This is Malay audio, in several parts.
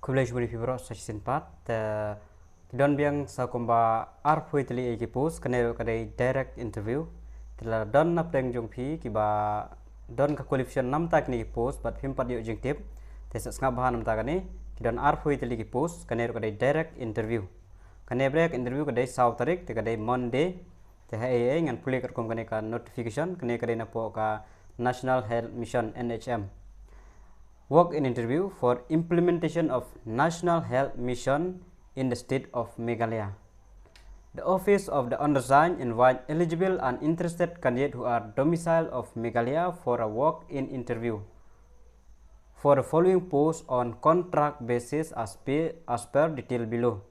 College boleh fibro section 4 don biang sa kumba arpui tili eki post kene kadai direct interview tila don na pleng jong phi kiba don ka qualification nam tak ni post but phim pat yo jing tip te sa snga bahan nam ta kani kidon arpui tili ki post kene kadai direct interview kene break interview kadai sau tarik te kadai monday te ha ngan puli kat kom kane ka notification kene kadai na po ka National Health Mission NHM work in interview for implementation of National Health Mission in the state of Meghalaya. The office of the undersigned invite eligible and interested candidates who are domicile of Meghalaya for a walk-in interview for the following post on contract basis as per detail below.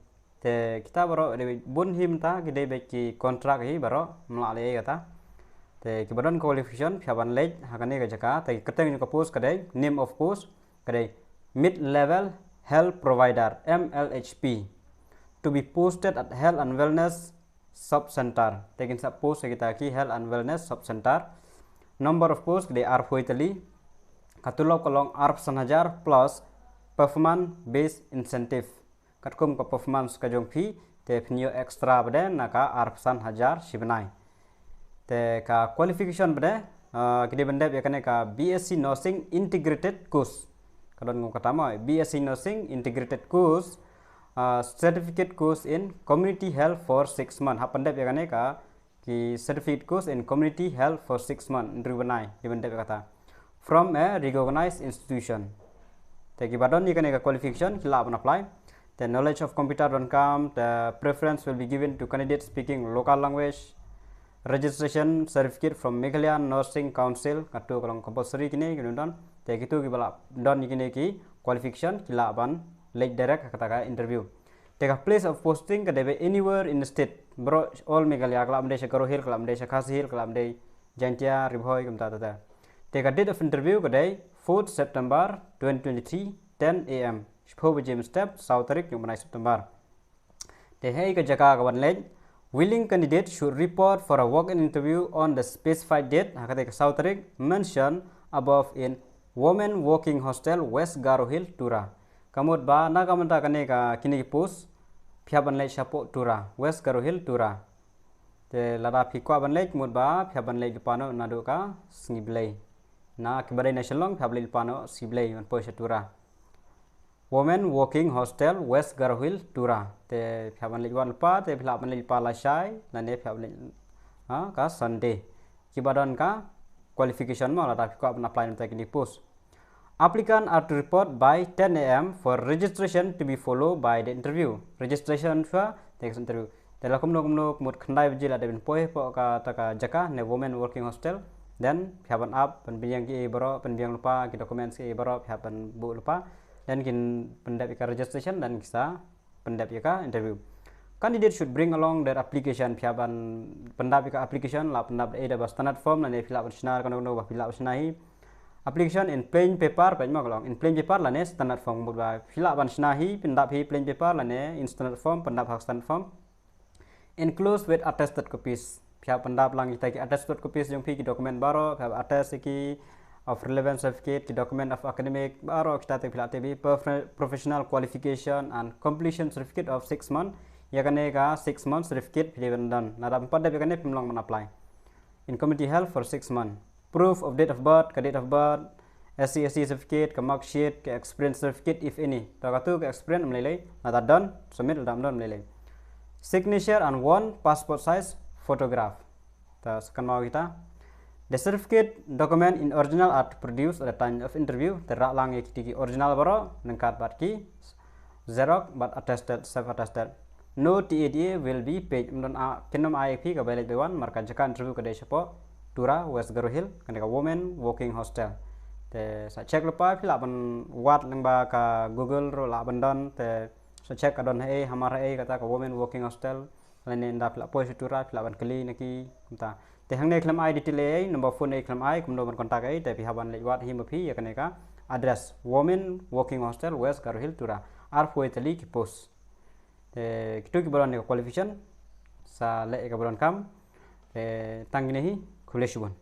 Te kita baro bun him ta gede beki contract hi baro melalui kata. Te kibadan qualification phaban lej hakane ka jaka te keteng ka post kadai name of post kadai mid level health provider MLHP to be posted at health and wellness sub center. Tekin sa post kita ki health and wellness sub center. Number of post kadai R4 tali katulok kolong R1,000 plus performance based incentive. Katkum ka performance ka jong phi te phnio extra bade naka R1,000 shibnai. Te ka qualification bade kidi bende yakane ka BSc nursing integrated course kadon ngom katama BSc nursing integrated course certificate course in community health for 6 months ha pandep yakane ka ki certificate course in community health for 6 months ndribanai di bende kata from a recognized institution te ki badon ni kane ka qualification kila apply the knowledge of computer don't come the preference will be given to candidates speaking local language. Registration certificate from Meghalaya Nursing Council katu kolong compulsory kini kinundon te kitu ki bala don kini ki qualification kila ban late direct kata ka interview te ka place of posting ka debe anywhere in the state bro all Meghalaya kala amde shakaro hill kala amde shakhasi hill kala amde jantia ribhoi kumta ta te ka date of interview ka dai 4th September 2023 10 am shpho bajim step south tarik yung manai September te hei ka jaka ka ban late willing candidate should report for a walk-in interview on the specified date hakate ka south tarik mentioned above in Women Working Hostel West Garo Hill Tura kamut ba nagamanta kane ka kini post phiaban lei sapo Tura West Garo Hill Tura te lada phikwa ban lei mut ba phiaban lei pano nadu ka singiblei na kibadai nationalong phablei pano siblei man poisa Tura Women Working Hostel West Garo Hill Tura te phaban lei wan pa te philaban lei pa la shai na ne phaban lei ka Sunday kibadon ka qualification ma lada phikwa ban apply na kini post. Applicant are to report by 10 am for registration to be followed by the interview. Registration for the interview. Tela kumno mut khandai bjila de bin poi po ka taka jaka ne Women Working Hostel then phaban up pen biang ki baro pen biang lupa ki documents ki baro phaban bu lupa dan kin pendap ka registration dan kisa pendap ka interview. Candidate should bring along their application phaban pendap ka application la pendap e da standard form na ne fill up original kono ba fill up sinahi application in plain paper pa ma kolong in plain paper la ne standard form ba fill up sinahi pendap hi plain paper la ne in standard form pendap hak standard form enclosed with attested copies phia pendap lang kita ki attested copies jong phi ki document baro phia attest ki of relevant certificate ki document of academic baro kita te phila te bi professional qualification and completion certificate of 6 months yakane ka 6 months certificate philiban dan nada empat da yakane pemlong man apply in community health for 6 months proof of date of birth ka date of birth SC certificate ka mark sheet ka experience certificate if any ta ka tu ka experience mlelei nada done submit dam don mlelei signature and one passport size photograph ta sekan mau kita the certificate document in original are to produce at the time of interview terak lang ki original baro nengkat bat ki xerox but attested self attested no TADA will be paid mdon kinom IAP ka balik dewan marka jaka interview ka desapo Tura West Garo Hill kan ka Women Working Hostel te sa check lupa phila ban wat lengba ka Google ro la bandon te sa check adon he hamara e kata ka Women Working Hostel lene nda phila poi Tura phila ban kali naki kumta te hangne klam I detail e number phone e klam I kumdo ban kontak e te pihaban le wat hi mapi ya kaneka address Women Working Hostel West Garo Hill Tura R4 tali ki post te kitu ki baron qualification sa le ka baron kam te tangine hi khule shubon